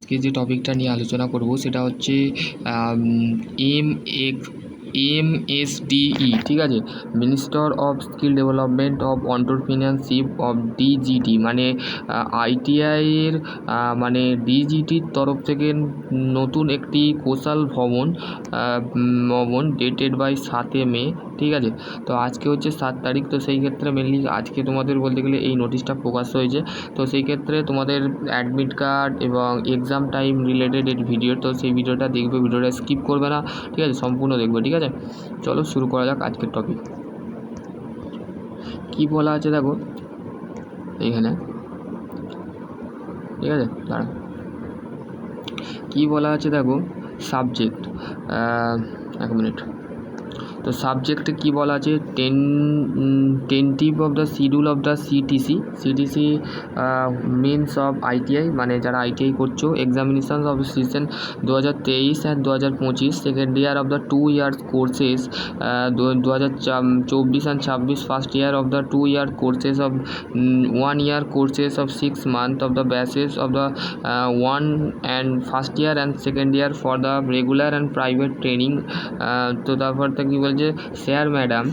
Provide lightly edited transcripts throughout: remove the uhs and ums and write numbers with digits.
আজকে যে টপিকটা নিয়ে আলোচনা করব সেটা হচ্ছে MSDE, ঠিক আছে, minister of skill development of entrepreneurship of DGT, মানে আইটিআইয়ের মানে ডিজিটির তরফ থেকে নতুন একটি কোশাল ভবন ডেটেড বাই 7 মে, ঠিক আছে। তো আজকে হচ্ছে 7 তারিখ, তো সেই ক্ষেত্রে মেনলি আজকে তোমাদের বলতে গেলে এই নোটিশটা প্রকাশ হয়েছে। তো সেই ক্ষেত্রে তোমাদের অ্যাডমিট কার্ড এবং এক্সাম টাইম রিলেটেড এই ভিডিও, তো সেই ভিডিওটা দেখবে, ভিডিওটা স্কিপ করবে না, ঠিক আছে, সম্পূর্ণ দেখবে, ঠিক আছে। চলো শুরু করা যাক আজকের টপিক। কি বলা আছে দেখো এইখানে, ঠিক আছে, দাঁড়া, কি বলা আছে দেখো, সাবজেক্ট, এক মিনিট। তো সাবজেক্টে কী বলা আছে, tentative of the schedule of the CTC means of ITI, মানে যারা আইটিআই করছো, examination of session 2023 and 2025, second year of the 2 years courses 2024 and 26, first year of the 2 year courses of 1 year courses of 6 months of the basis of the 1 and first year and second year for the regular and private training। তো তারপর থেকে কী বলছে, sir madam,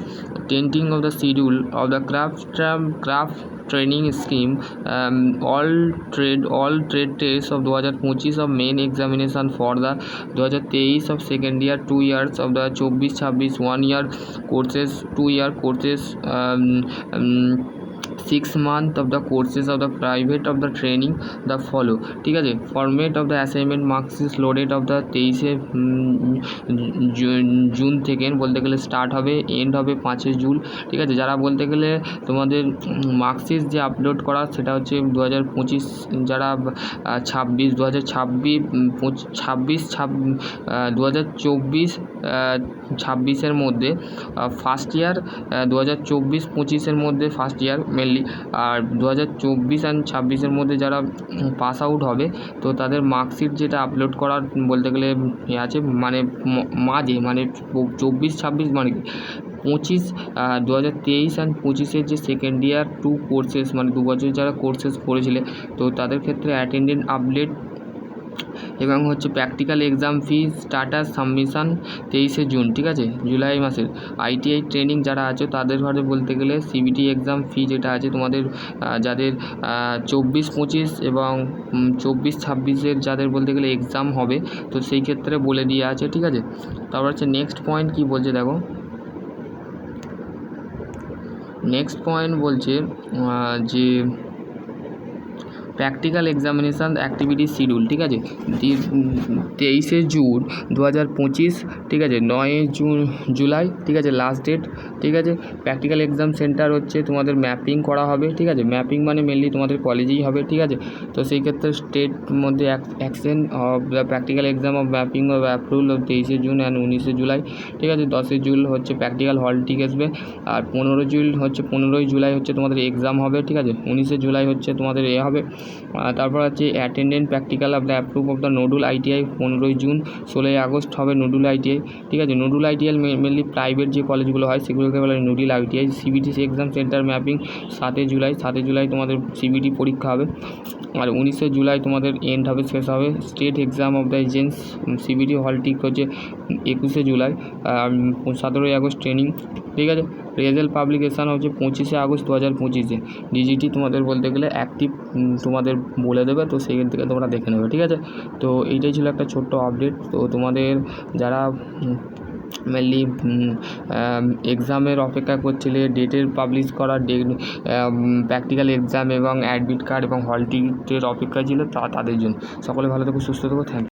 tenting of the schedule of the craft training scheme, all trade tests of 2025 of main examination for the 2023 of second year 2 years of the 24-26 1 year courses 2 year courses 6 months of the courses of the private of the training the follow, ঠিক আছে। Format of the assignment marksheet loaded of the 23 June থেকে বলতে গেলে start হবে, and হবে 5 June, ঠিক আছে। যারা বলতে গেলে তোমাদের মার্কশিট যে আপলোড করা সেটা হচ্ছে 2025, যারা 2024-26 মধ্যে ফার্স্ট ইয়ার, 2024-25 মধ্যে ফার্স্ট ইয়ার মেনলি, আর 2024 অ্যান্ড 26 মধ্যে যারা পাস আউট হবে, তো তাদের মার্কশিট যেটা আপলোড করার বলতে গেলে আছে, মানে মাঝে, মানে 24-26 মানে 2023 অ্যান্ড 25 যে সেকেন্ড ইয়ার 2 কোর্সেস, মানে 2 বছর যারা কোর্সেস করেছিলে, তো তাদের ক্ষেত্রে অ্যাটেন্ডেন্ট আপডেট এবং হচ্ছে প্র্যাকটিক্যাল এক্সাম ফি স্টার্টাস সাবমিশন 23 জুন, ঠিক আছে, জুলাই মাসের। আইটিআই ট্রেনিং যারা আছে তাদের ঘরে বলতে গেলে সিবিটি এক্সাম ফি যেটা আছে তোমাদের, যাদের 24-25 এবং 24-26 যাদের বলতে গেলে এক্সাম হবে, তো সেই ক্ষেত্রে বলে দিয়ে আছে, ঠিক আছে। তারপর হচ্ছে নেক্সট পয়েন্ট কি বলছে দেখো, নেক্সট পয়েন্ট বলছে যে প্র্যাকটিক্যাল এক্সামিনেশান অ্যাক্টিভিটি শিডিউল, ঠিক আছে, 23 জুন 2025, ঠিক আছে, 9 জুলাই, ঠিক আছে, লাস্ট ডেট, ঠিক আছে। প্র্যাকটিক্যাল এক্সাম সেন্টার হচ্ছে তোমাদের ম্যাপিং করা হবে, ঠিক আছে, ম্যাপিং মানে মেনলি তোমাদের কলেজেই হবে, ঠিক আছে। তো সেই ক্ষেত্রে স্টেট মধ্যে action of the practical exam of mapping of approval of 23 June and 19 July, ঠিক আছে। 10 জুন হচ্ছে প্র্যাকটিক্যাল হল ঠিক আসবে, আর 15 জুলাই হচ্ছে তোমাদের এক্সাম হবে, ঠিক আছে। 19 জুলাই হচ্ছে তোমাদের হবে। তারপর আছে attendant practical of the approve of the nodule ITI 15 June, 16 August হবে নোডুল আইটিআই, ঠিক আছে। নোডুল আইটিআই মেনলি প্রাইভেট যে কলেজগুলো হয় সেগুলোকে বলে nodal ITI. CBTC exam center mapping 7 July তোমাদের সিবিটি পরীক্ষা হবে, আর 19 জুলাই তোমাদের এন্ড হবে, শেষ হবে। State exam of the agents CBT হল ঠিক হচ্ছে 21 জুলাই, 17 আগস্ট ট্রেনিং, ঠিক আছে। রেজাল্ট পাবলিকেশান হচ্ছে 25 আগস্ট 2025। ডিজিটি তোমাদের বলতে গেলে অ্যাক্টিভ তোমাদের বলে দেবে, তো সেখান থেকে তোমরা দেখে নেবে, ঠিক আছে। তো এইটাই ছিল একটা ছোট্ট আপডেট। তো তোমাদের যারা মেনলি এক্সামের অপেক্ষা করছিলে, ডেটের পাবলিশ করার প্র্যাকটিক্যাল এক্সাম এবং অ্যাডমিট কার্ড এবং হল টিকিটের অপেক্ষা ছিল, তাদের জন্য সকলে ভালো থেকো, সুস্থ থেকো, থ্যাংক ইউ।